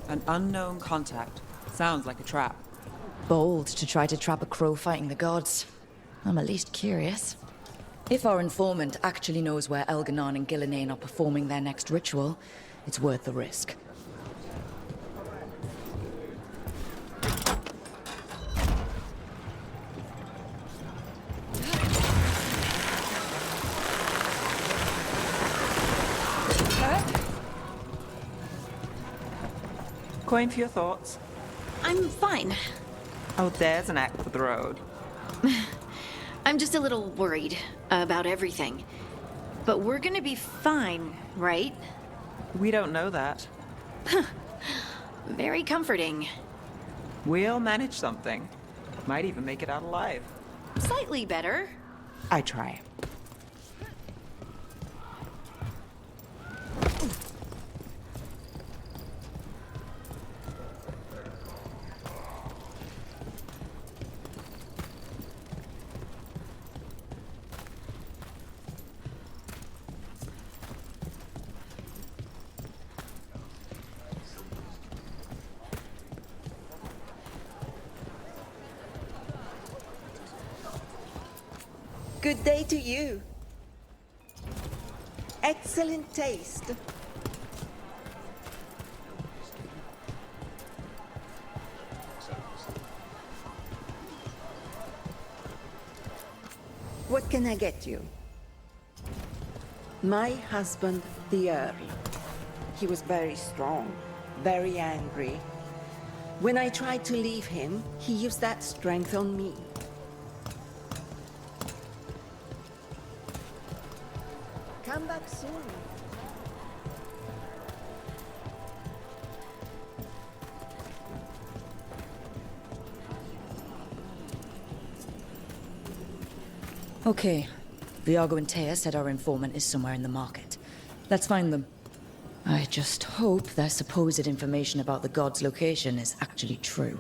An unknown contact. Sounds like a trap. Bold to try to trap a crow fighting the gods. I'm at least curious. If our informant actually knows where Elganon and Gillenane are performing their next ritual, it's worth the risk. Coin for your thoughts. I'm fine. Oh, there's an act for the road. I'm just a little worried about everything. But we're gonna be fine, right? We don't know that. Very comforting. We'll manage something. Might even make it out alive. Slightly better. I try. Good day to you. Excellent taste. What can I get you? My husband, the Earl. He was very strong, very angry. When I tried to leave him, he used that strength on me. Come back soon. Okay. Viago and Taya said our informant is somewhere in the market. Let's find them. I just hope their supposed information about the god's location is actually true.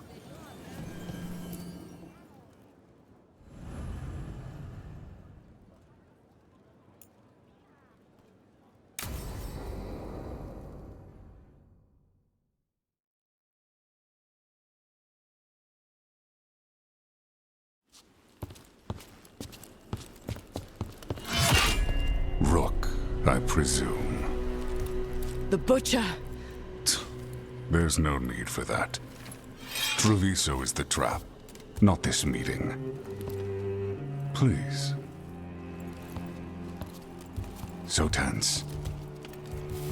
Rook, I presume. The Butcher! There's no need for that. Treviso is the trap, not this meeting. Please. So tense.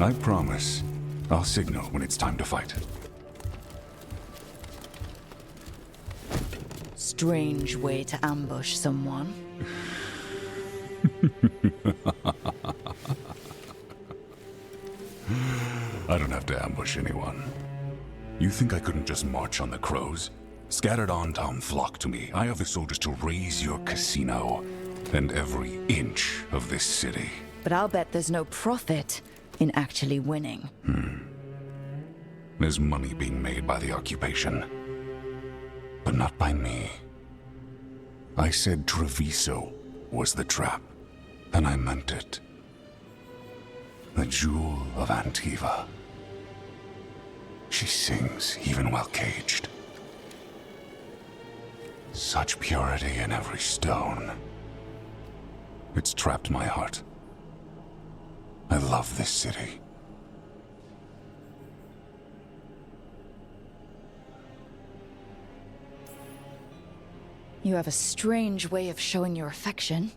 I promise, I'll signal when it's time to fight. Strange way to ambush someone. I don't have to ambush anyone. You think I couldn't just march on the crows? Scattered on town flock to me. I have the soldiers to raise your casino and every inch of this city. But I'll bet there's no profit in actually winning. There's money being made by the occupation, but not by me. I said Treviso was the trap, and I meant it. The jewel of Antiva. She sings even while caged. Such purity in every stone. It's trapped my heart. I love this city. You have a strange way of showing your affection.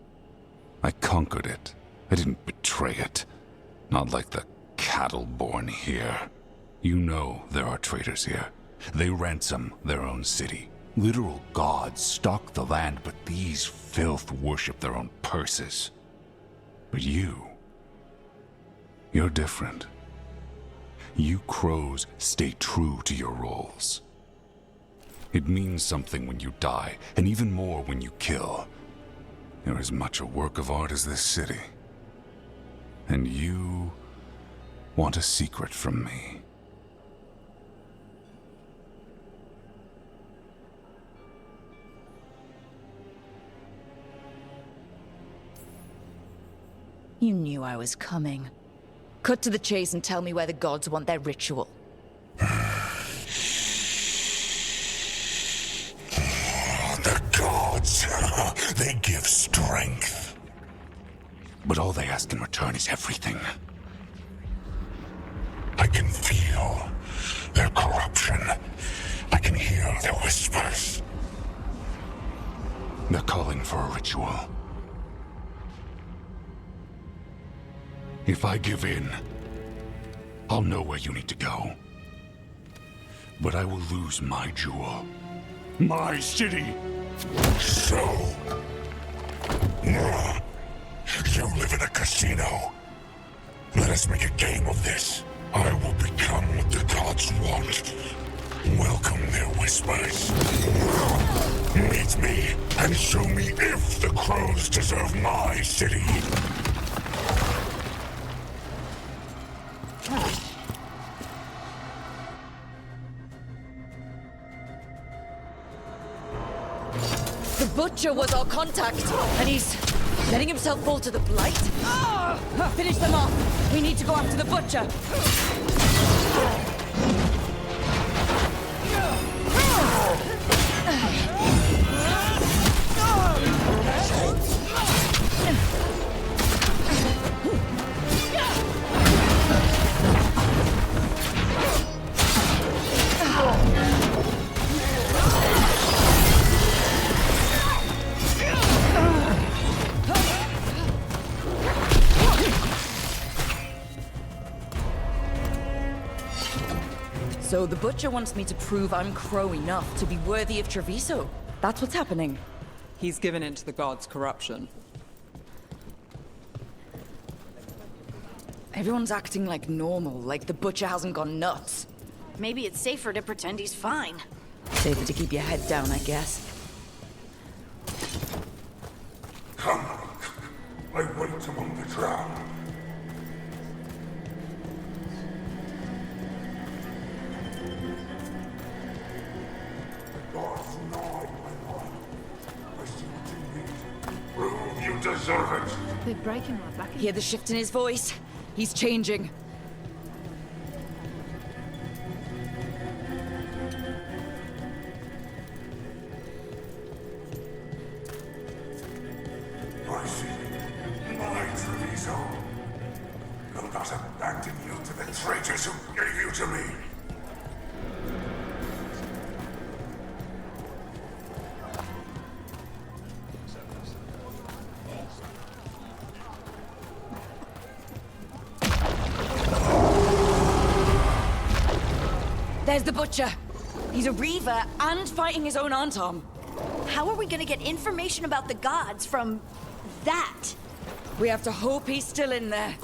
I conquered it. I didn't betray it. Not like the cattle born here. You know there are traitors here. They ransom their own city. Literal gods stalk the land, but these filth worship their own purses. But you're different. You crows stay true to your roles. It means something when you die, and even more when you kill. You're as much a work of art as this city. And you want a secret from me. You knew I was coming. Cut to the chase and tell me where the gods want their ritual. They give strength. But all they ask in return is everything. I can feel their corruption. I can hear their whispers. They're calling for a ritual. If I give in, I'll know where you need to go. But I will lose my jewel. My city! So... you live in a casino. Let us make a game of this. I will become what the gods want. Welcome their whispers. Meet me and show me if the crows deserve my city. The Butcher was our contact, and he's letting himself fall to the Blight? Finish them off! We need to go after the Butcher! So the Butcher wants me to prove I'm Crow enough to be worthy of Treviso. That's what's happening. He's given in to the gods' corruption. Everyone's acting like normal, like the Butcher hasn't gone nuts. Maybe it's safer to pretend he's fine. Safer to keep your head down, I guess. Come. I wait among the drowned. Prove you deserve it. They're breaking my back. Hear the shift in his voice? He's changing. I see. My Treviso. Will not abandon you to the traitors who gave you to me. There's the Butcher. He's a Reaver and fighting his own Antom. How are we gonna get information about the gods from that? We have to hope he's still in there.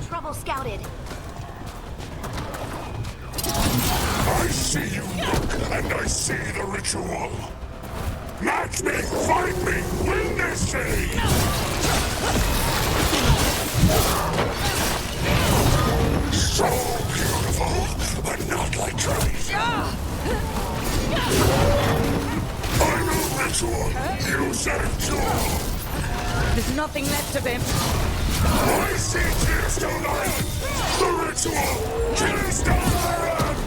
Trouble scouted. I see you look, and I see the ritual. Match me, fight me, win this city! So beautiful, but not like Travis. Final ritual, you saved Jewel. There's nothing left of him. I see Tearstone Island! The ritual! Tearstone Island!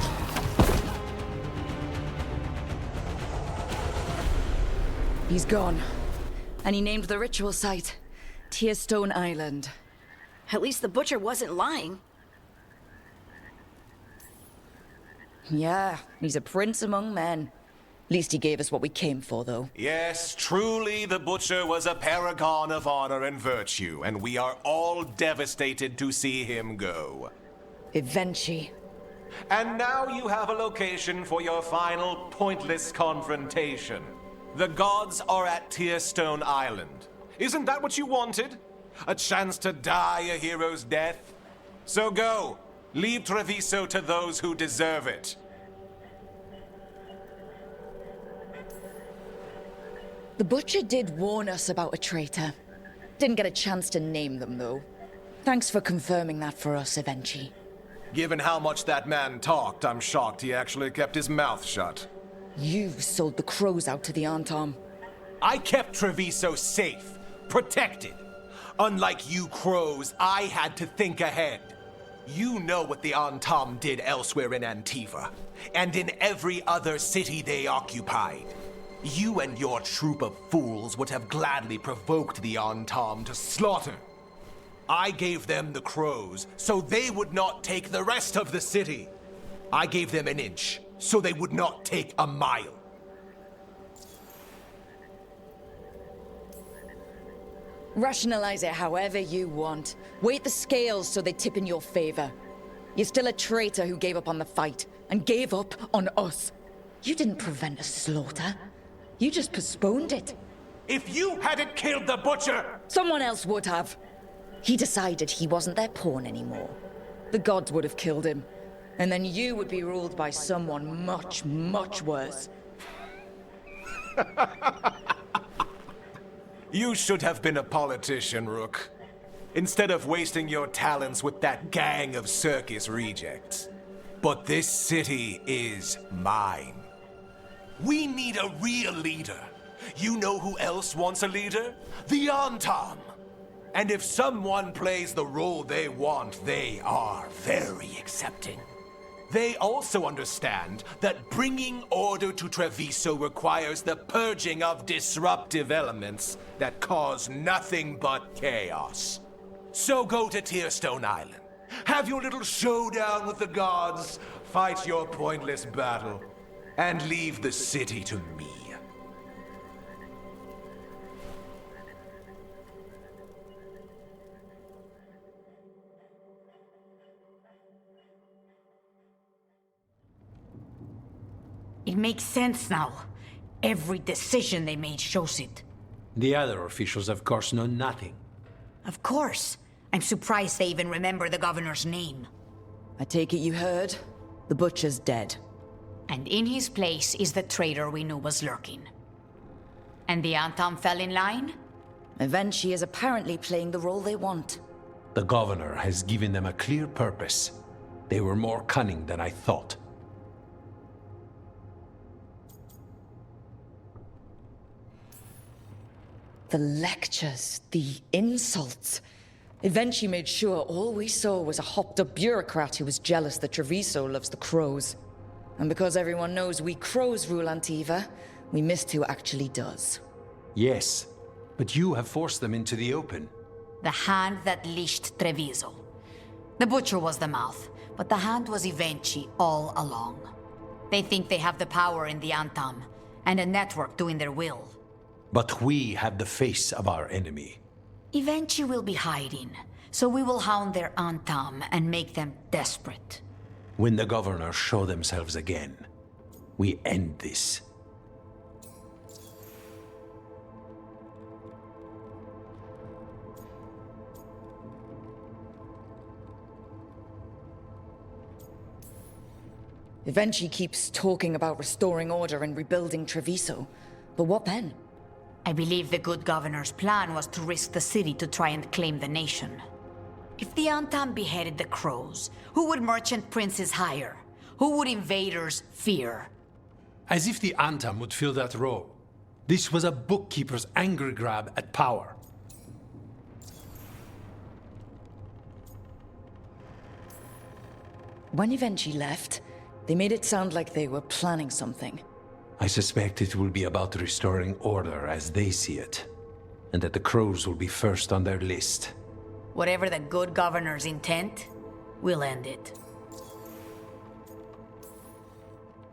He's gone. And he named the ritual site Tearstone Island. At least the Butcher wasn't lying. Yeah, he's a prince among men. Least he gave us what we came for, though. Yes, truly the Butcher was a paragon of honor and virtue, and we are all devastated to see him go. Eventually. And now you have a location for your final pointless confrontation. The gods are at Tearstone Island. Isn't that what you wanted? A chance to die a hero's death? So go. Leave Treviso to those who deserve it. The Butcher did warn us about a traitor. Didn't get a chance to name them, though. Thanks for confirming that for us, Evenchi. Given how much that man talked, I'm shocked he actually kept his mouth shut. You sold the crows out to the Antom. I kept Treviso safe, protected. Unlike you crows, I had to think ahead. You know what the Antam did elsewhere in Antiva, and in every other city they occupied. You and your troop of fools would have gladly provoked the Antam to slaughter. I gave them the crows, so they would not take the rest of the city. I gave them an inch, so they would not take a mile. Rationalize it however you want. Weight the scales so they tip in your favor. You're still a traitor who gave up on the fight, and gave up on us. You didn't prevent a slaughter. You just postponed it. If you hadn't killed the butcher! Someone else would have. He decided he wasn't their pawn anymore. The gods would have killed him. And then you would be ruled by someone much, much worse. You should have been a politician, Rook. Instead of wasting your talents with that gang of circus rejects. But this city is mine. We need a real leader. You know who else wants a leader? The Antam. And if someone plays the role they want, they are very accepting. They also understand that bringing order to Treviso requires the purging of disruptive elements that cause nothing but chaos. So go to Tearstone Island, have your little showdown with the gods, fight your pointless battle, and leave the city to me. It makes sense now. Every decision they made shows it. The other officials, of course, know nothing. Of course. I'm surprised they even remember the governor's name. I take it you heard? The butcher's dead. And in his place is the traitor we knew was lurking. And the Antam fell in line? Eventually is apparently playing the role they want. The governor has given them a clear purpose. They were more cunning than I thought. The lectures, the insults. Eventually made sure all we saw was a hopped-up bureaucrat who was jealous that Treviso loves the crows. And because everyone knows we crows rule Antiva, we missed who actually does. Yes, but you have forced them into the open. The hand that leashed Treviso. The butcher was the mouth, but the hand was Evenchi all along. They think they have the power in the Antam, and a network doing their will. But we have the face of our enemy. Eventually will be hiding, so we will hound their Antam and make them desperate. When the governors show themselves again, we end this. Eventually keeps talking about restoring order and rebuilding Treviso. But what then? I believe the good governor's plan was to risk the city to try and claim the nation. If the Antam beheaded the crows, who would merchant princes hire? Who would invaders fear? As if the Antam would fill that role. This was a bookkeeper's angry grab at power. When Evenchi left, they made it sound like they were planning something. I suspect it will be about restoring order as they see it, and that the crows will be first on their list. Whatever the good governor's intent, we'll end it.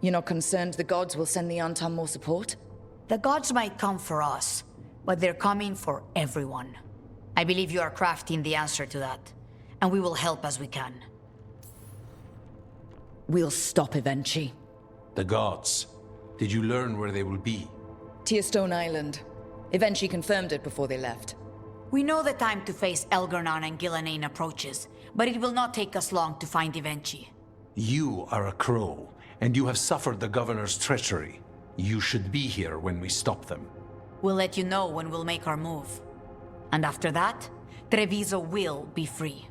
You're not concerned the gods will send the Antam more support? The gods might come for us, but they're coming for everyone. I believe you are crafting the answer to that, and we will help as we can. We'll stop Evenchi. The gods. Did you learn where they will be? Tearstone Island. Evenchi confirmed it before they left. We know the time to face Elgarnan and Gillanane approaches, but it will not take us long to find Evenchi. You are a crow, and you have suffered the governor's treachery. You should be here when we stop them. We'll let you know when we'll make our move. And after that, Treviso will be free.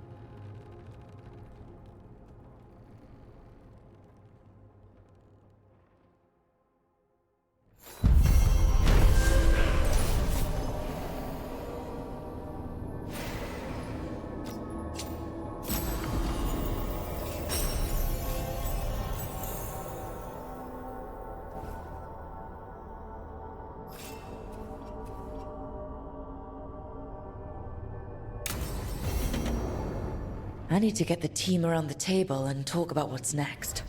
I need to get the team around the table and talk about what's next.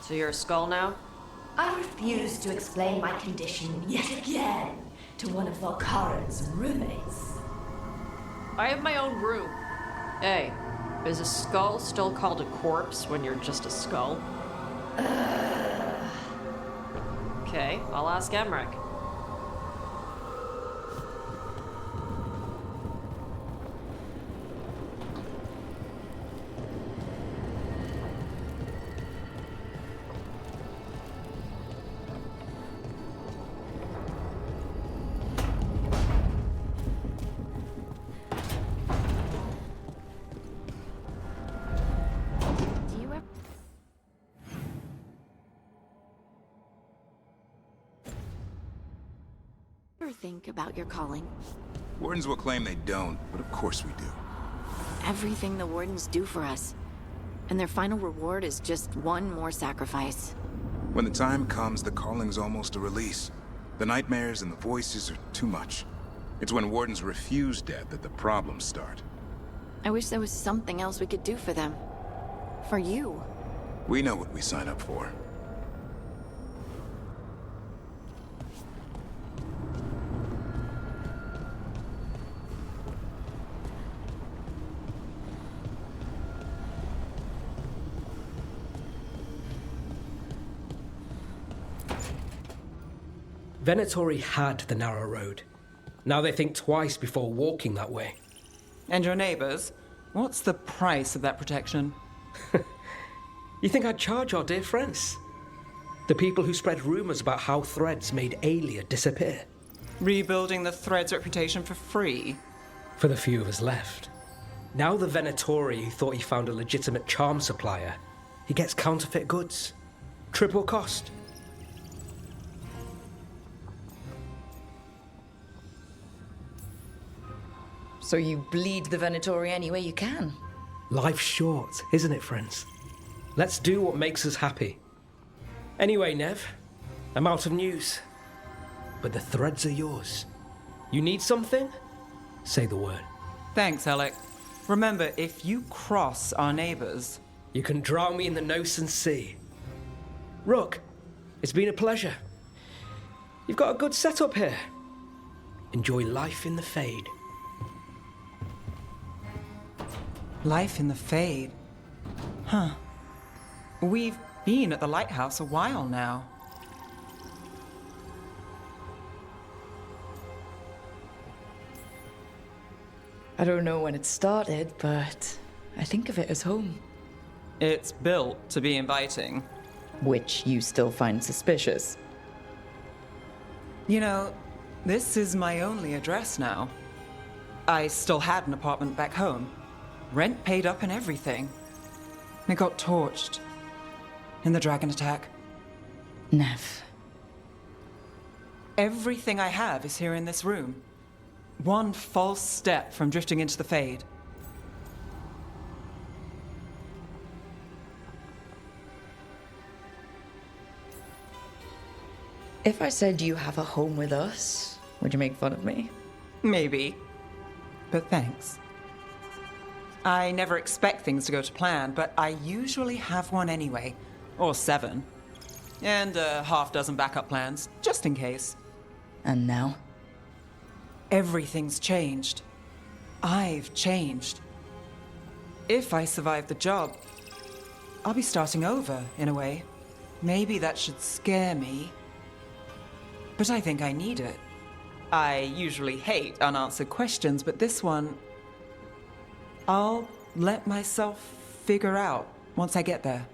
So you're a skull now? I refuse to explain my condition yet again to one of Veilguard's roommates. I have my own room. Hey, is a skull still called a corpse when you're just a skull? Okay, I'll ask Emmerich. Do you ever think about your calling? Wardens will claim they don't, but of course we do. Everything the wardens do for us. And their final reward is just one more sacrifice. When the time comes, the calling's almost a release. The nightmares and the voices are too much. It's when wardens refuse death that the problems start. I wish there was something else we could do for them. For you. We know what we sign up for. Venatori had the narrow road. Now they think twice before walking that way. And your neighbors? What's the price of that protection? You think I'd charge our dear friends? The people who spread rumors about how Threads made Aelia disappear. Rebuilding the Thread's reputation for free? For the few of us left. Now the Venatori who thought he found a legitimate charm supplier, he gets counterfeit goods. Triple cost. So you bleed the Venatori any way you can. Life's short, isn't it, friends? Let's do what makes us happy. Anyway, Nev, I'm out of news. But the threads are yours. You need something? Say the word. Thanks, Alec. Remember, if you cross our neighbors... You can drown me in the Nosen Sea. Rook, it's been a pleasure. You've got a good setup here. Enjoy life in the Fade. Life in the Fade? Huh. We've been at the lighthouse a while now. I don't know when it started, but I think of it as home. It's built to be inviting. Which you still find suspicious. You know, this is my only address now. I still had an apartment back home. Rent paid up and everything. It got torched. In the dragon attack. Nev. Everything I have is here in this room. One false step from drifting into the Fade. If I said you have a home with us, would you make fun of me? Maybe. But thanks. I never expect things to go to plan, but I usually have one anyway. Or 7. And a half dozen backup plans, just in case. And now? Everything's changed. I've changed. If I survive the job, I'll be starting over, in a way. Maybe that should scare me. But I think I need it. I usually hate unanswered questions, but this one... I'll let myself figure out once I get there.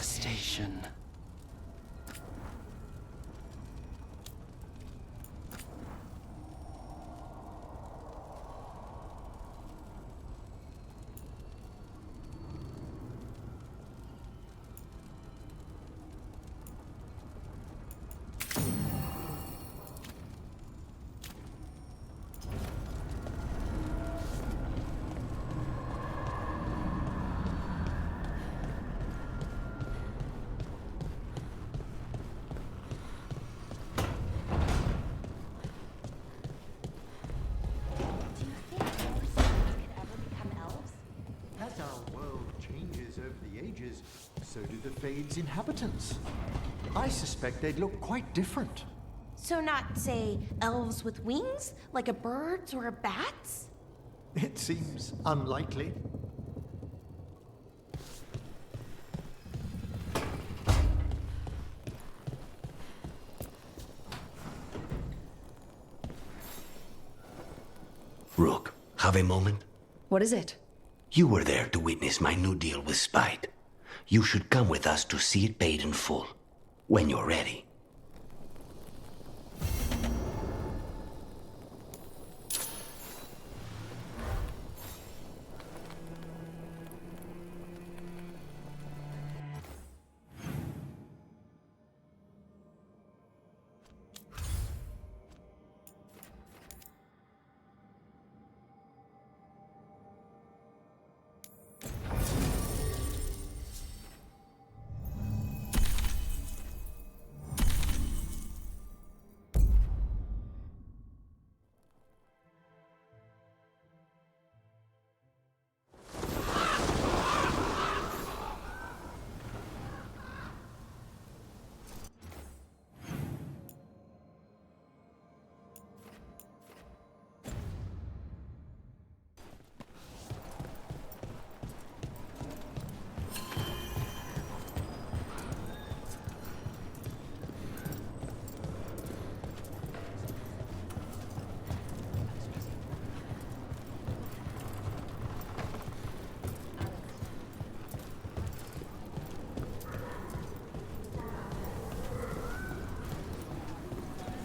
station. As our world changes over the ages, so do the Fade's inhabitants. I suspect they'd look quite different. So not, say, elves with wings? Like a bird's or a bat's? It seems unlikely. Rook, have a moment? What is it? You were there to witness my new deal with Spite. You should come with us to see it paid in full, when you're ready.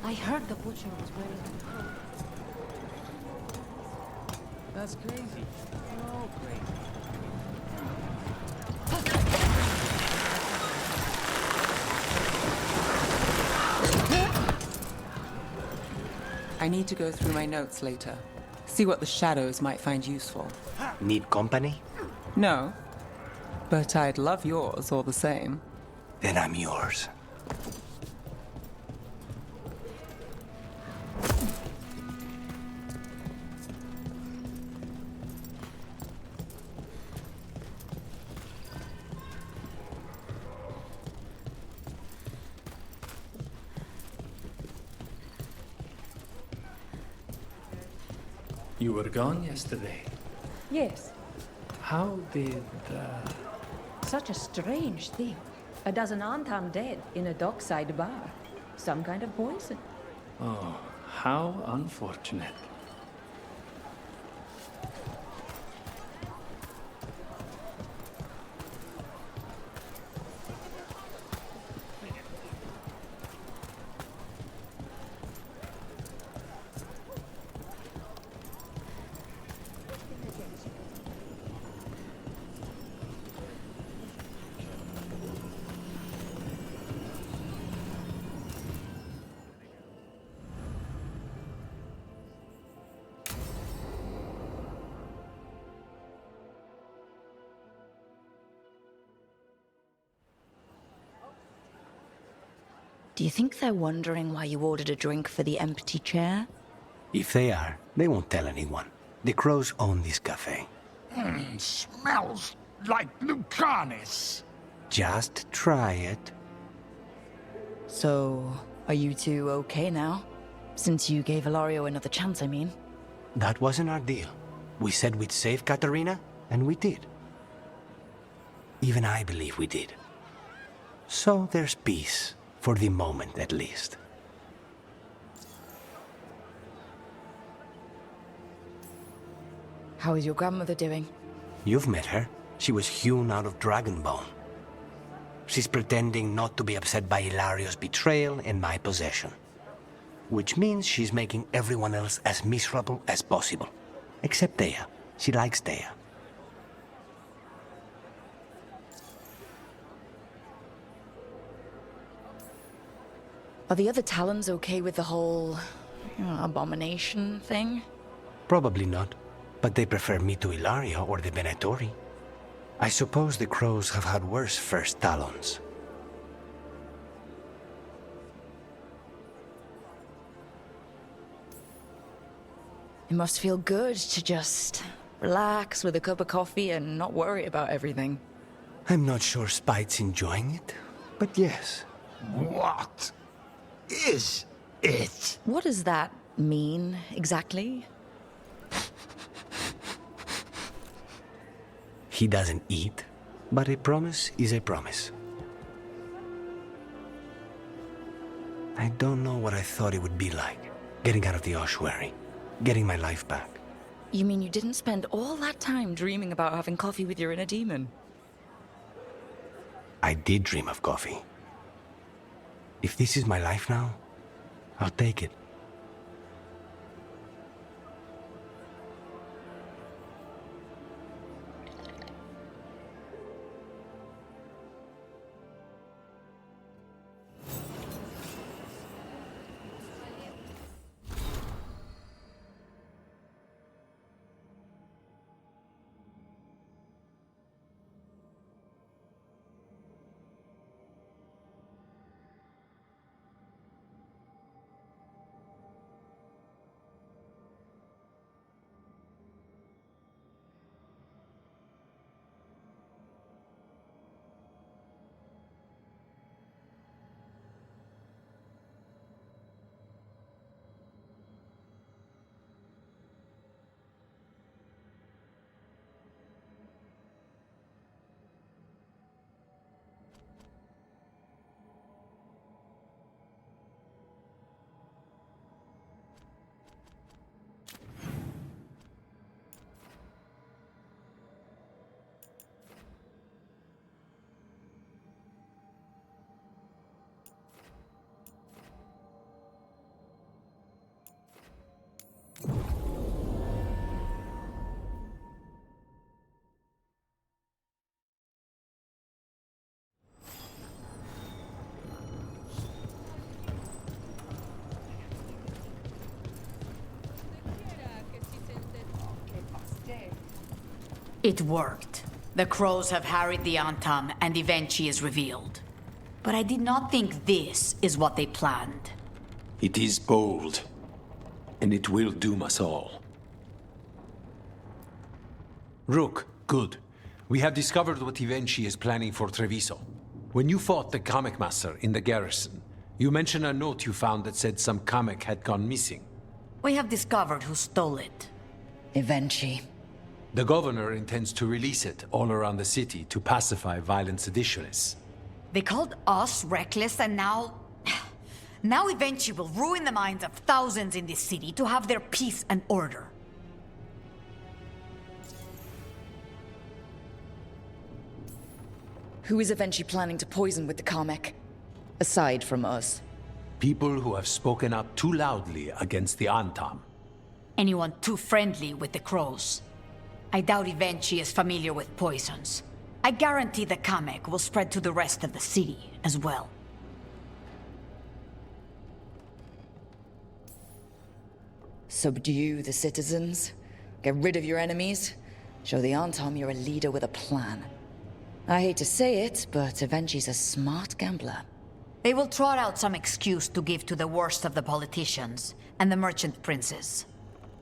I heard the butcher was wearing a coat. That's crazy. Oh, great. I need to go through my notes later. See what the shadows might find useful. Need company? No. But I'd love yours all the same. Then I'm yours. You were gone yesterday. Yes, How did, such a strange thing. A dozen Antam dead in a dockside bar. Some kind of poison. Oh, how unfortunate. Do you think they're wondering why you ordered a drink for the empty chair? If they are, they won't tell anyone. The crows own this cafe. Smells like Lucanis. Just try it. So, are you two okay now? Since you gave Ilario another chance, I mean. That wasn't our deal. We said we'd save Katarina, and we did. Even I believe we did. So there's peace, for the moment at least. How is your grandmother doing? You've met her. She was hewn out of dragon bone. She's pretending not to be upset by Hilario's betrayal and my possession. Which means she's making everyone else as miserable as possible. Except Dea. She likes Dea. Are the other Talons okay with the whole abomination thing? Probably not. But they prefer me to Hilario or the Venatori. I suppose the Crows have had worse first Talons. It must feel good to just relax with a cup of coffee and not worry about everything. I'm not sure Spite's enjoying it, but yes. What is it? What does that mean, exactly? He doesn't eat, but a promise is a promise. I don't know what I thought it would be like, getting out of the ossuary, getting my life back. You mean you didn't spend all that time dreaming about having coffee with your inner demon? I did dream of coffee. If this is my life now, I'll take it. It worked. The Crows have harried the Antam, and Evenchi is revealed. But I did not think this is what they planned. It is bold, and it will doom us all. Rook, good. We have discovered what Evenchi is planning for Treviso. When you fought the Kamek Master in the garrison, you mentioned a note you found that said some Kamek had gone missing. We have discovered who stole it. Evenchi. The governor intends to release it all around the city to pacify violent seditionists. They called us reckless, and now... Now Evenchi will ruin the minds of thousands in this city to have their peace and order. Who is Evenchi planning to poison with the Kamek? Aside from us. People who have spoken up too loudly against the Antam. Anyone too friendly with the Crows. I doubt Evenchi is familiar with poisons. I guarantee the Kamek will spread to the rest of the city as well. Subdue the citizens? Get rid of your enemies? Show the Antam you're a leader with a plan. I hate to say it, but Evenchi's a smart gambler. They will trot out some excuse to give to the worst of the politicians and the merchant princes.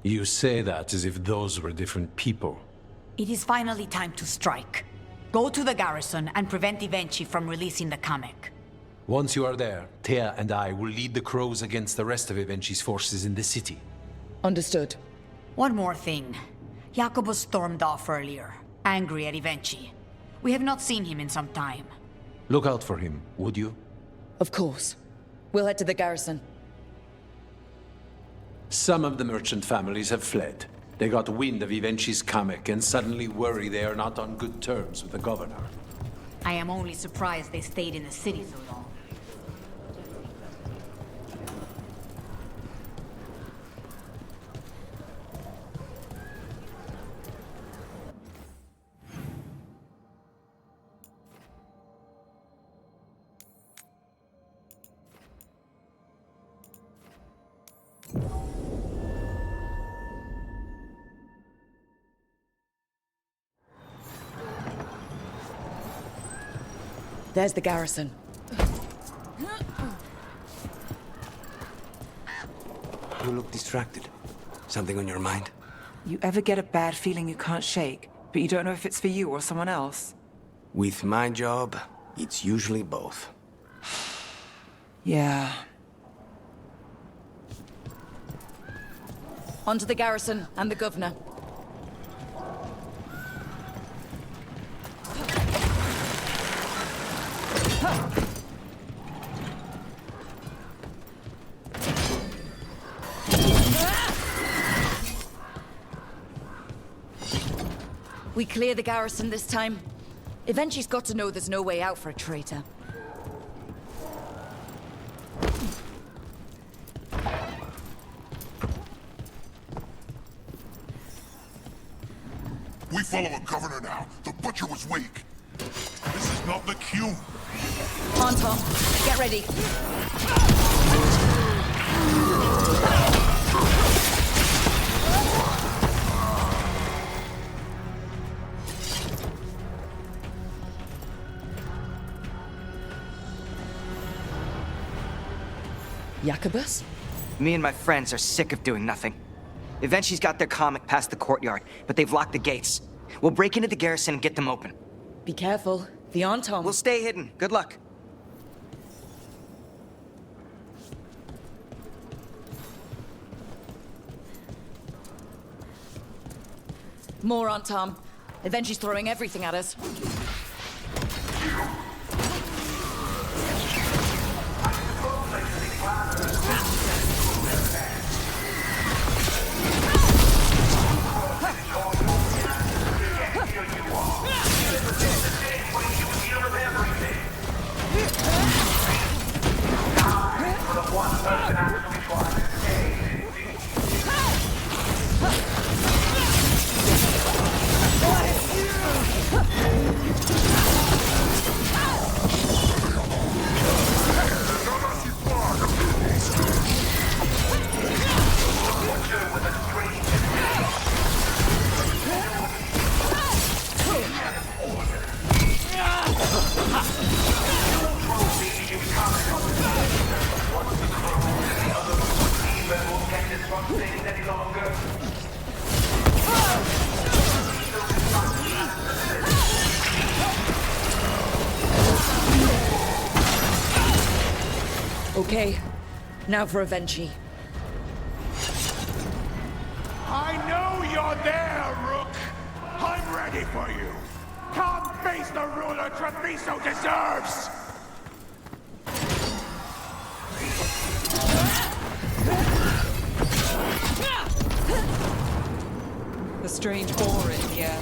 You say that as if those were different people. It is finally time to strike. Go to the garrison and prevent Evenchi from releasing the Kamek. Once you are there, Thea and I will lead the Crows against the rest of Evenchi's forces in the city. Understood. One more thing. Jacobo stormed off earlier, angry at Evenchi. We have not seen him in some time. Look out for him, would you? Of course. We'll head to the garrison. Some of the merchant families have fled. They got wind of Evenchi's Kamek and suddenly worry they are not on good terms with the governor. I am only surprised they stayed in the city so long. There's the garrison. You look distracted. Something on your mind? You ever get a bad feeling you can't shake, but you don't know if it's for you or someone else? With my job, it's usually both. Yeah. On to the garrison and the governor. We clear the garrison this time. Eventually's got to know there's no way out for a traitor. We follow a governor now. The butcher was weak. This is not the cue. On, Tom. Get ready. Jacobus? Me and my friends are sick of doing nothing. Eventually's got their comic past the courtyard, but they've locked the gates. We'll break into the garrison and get them open. Be careful. The Anton. We'll stay hidden. Good luck. More on Tom. Eventually's throwing everything at us. Okay, now for Avenchi. I know you're there, Rook. I'm ready for you. Come face the ruler Treviso deserves. The strange aura in here.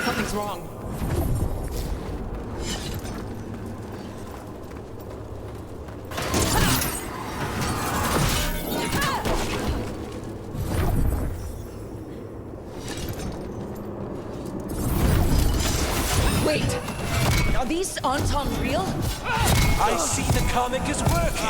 Something's wrong. Wait! Are these Anton real? I see the comic is working!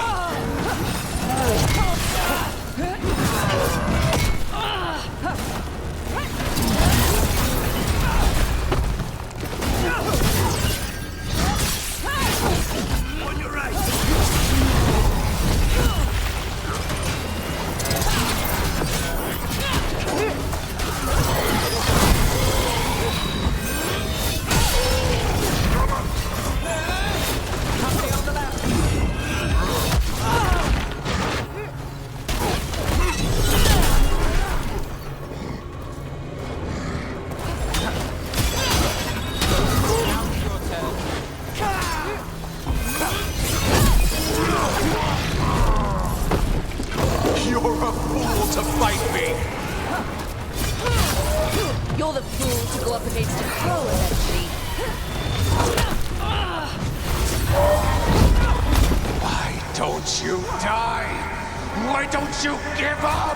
On your right. You're the fool to go up against a crow eventually. don't you die? Why don't you give up?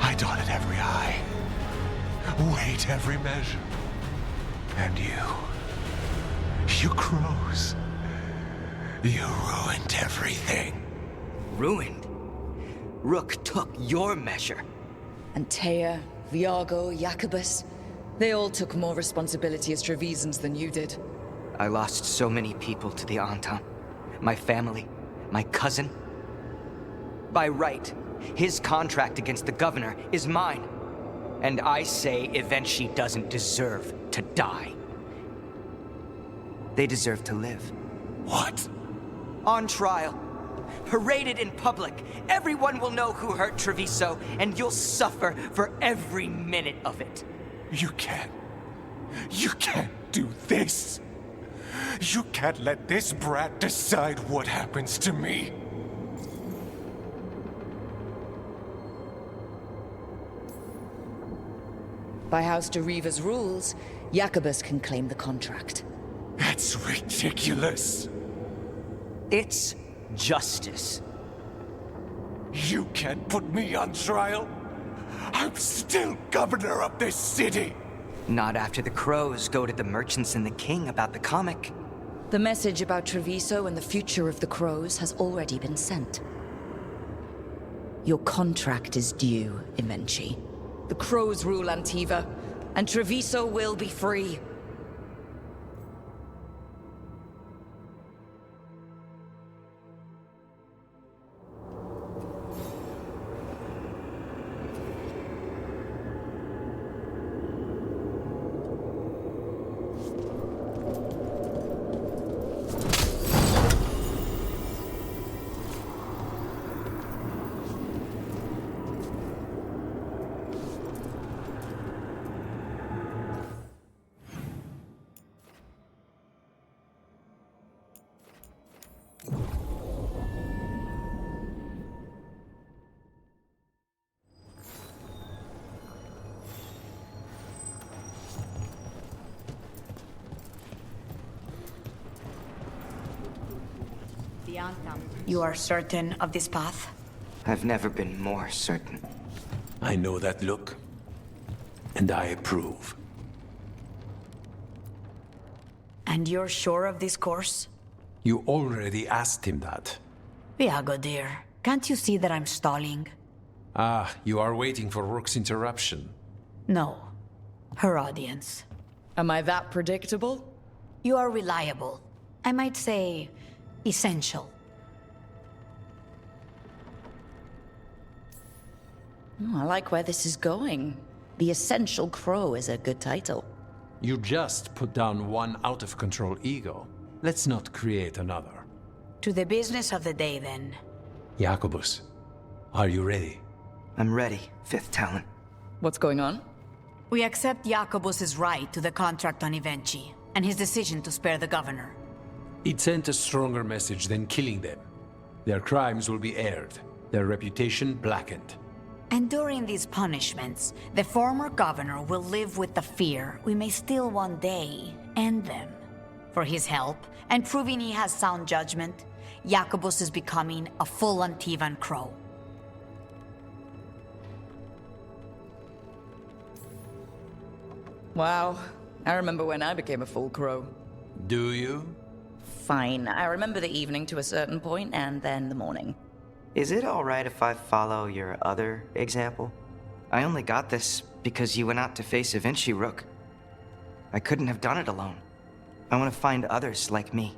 I dotted every I, weighed every measure. And you crows, you ruined everything. Ruined? Rook took your measure. Antea, Viago, Jacobus, they all took more responsibility as Trevisans than you did. I lost so many people to the Antam. My family, my cousin. By right, his contract against the governor is mine. And I say Evenchi doesn't deserve to die. They deserve to live. What? On trial. Paraded in public. Everyone will know who hurt Treviso, and you'll suffer for every minute of it. You can't do this. You can't let this brat decide what happens to me. By House de Riva's rules, Jacobus can claim the contract. That's ridiculous. It's justice. You can't put me on trial. I'm still governor of this city. Not after the crows go to the merchants and the king about the comic. The message about Treviso and the future of the crows has already been sent. Your contract is due, Evenchi. The crows rule Antiva, and Treviso will be free. You are certain of this path? I've never been more certain. I know that look, and I approve. And you're sure of this course? You already asked him that. Viago, dear, can't you see that I'm stalling? Ah, you are waiting for Rook's interruption. No. Her audience. Am I that predictable? You are reliable. I might say, essential. I like where this is going. The Essential Crow is a good title. You just put down one out-of-control ego. Let's not create another. To the business of the day, then. Jacobus, are you ready? I'm ready, Fifth Talon. What's going on? We accept Jacobus's right to the contract on Evenchi, and his decision to spare the governor. It sent a stronger message than killing them. Their crimes will be aired, their reputation blackened. And during these punishments, the former governor will live with the fear we may still one day end them. For his help, and proving he has sound judgment, Jacobus is becoming a full Antivan crow. Wow. I remember when I became a full crow. Do you? Fine. I remember the evening to a certain point, and then the morning. Is it alright if I follow your other example? I only got this because you went out to face Evenchi, Rook. I couldn't have done it alone. I want to find others like me.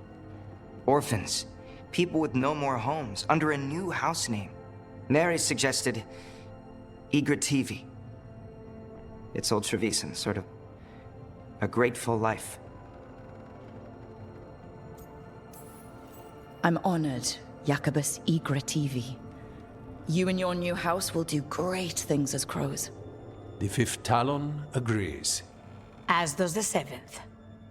Orphans. People with no more homes, under a new house name. Neri suggested Igrativi. It's old Trevisan, sort of a grateful life. I'm honored, Jacobus Igrativi. You and your new house will do great things as crows. The Fifth Talon agrees. As does the Seventh.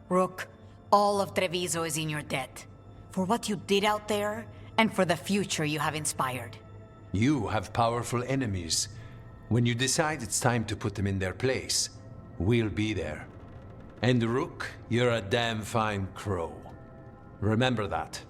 Rook, all of Treviso is in your debt. For what you did out there, and for the future you have inspired. You have powerful enemies. When you decide it's time to put them in their place, we'll be there. And Rook, you're a damn fine crow. Remember that.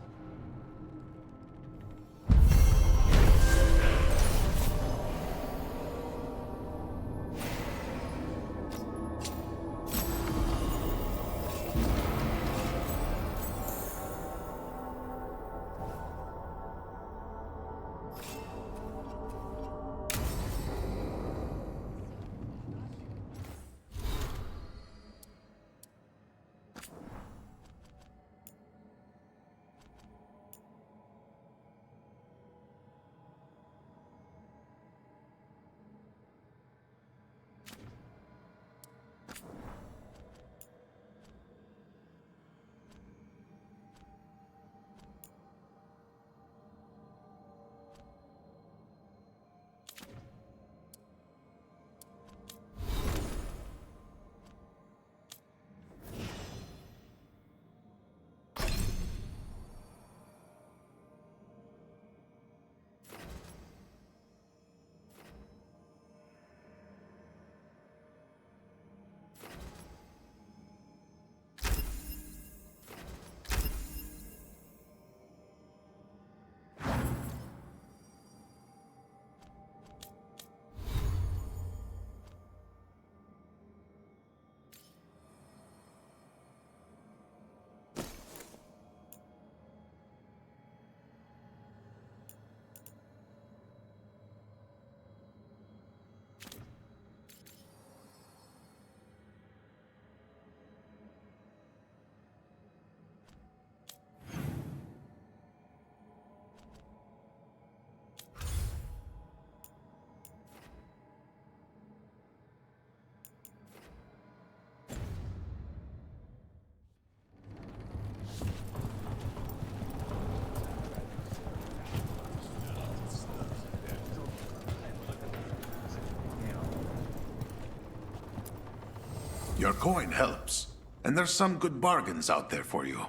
Your coin helps, and there's some good bargains out there for you.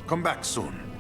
Come back soon.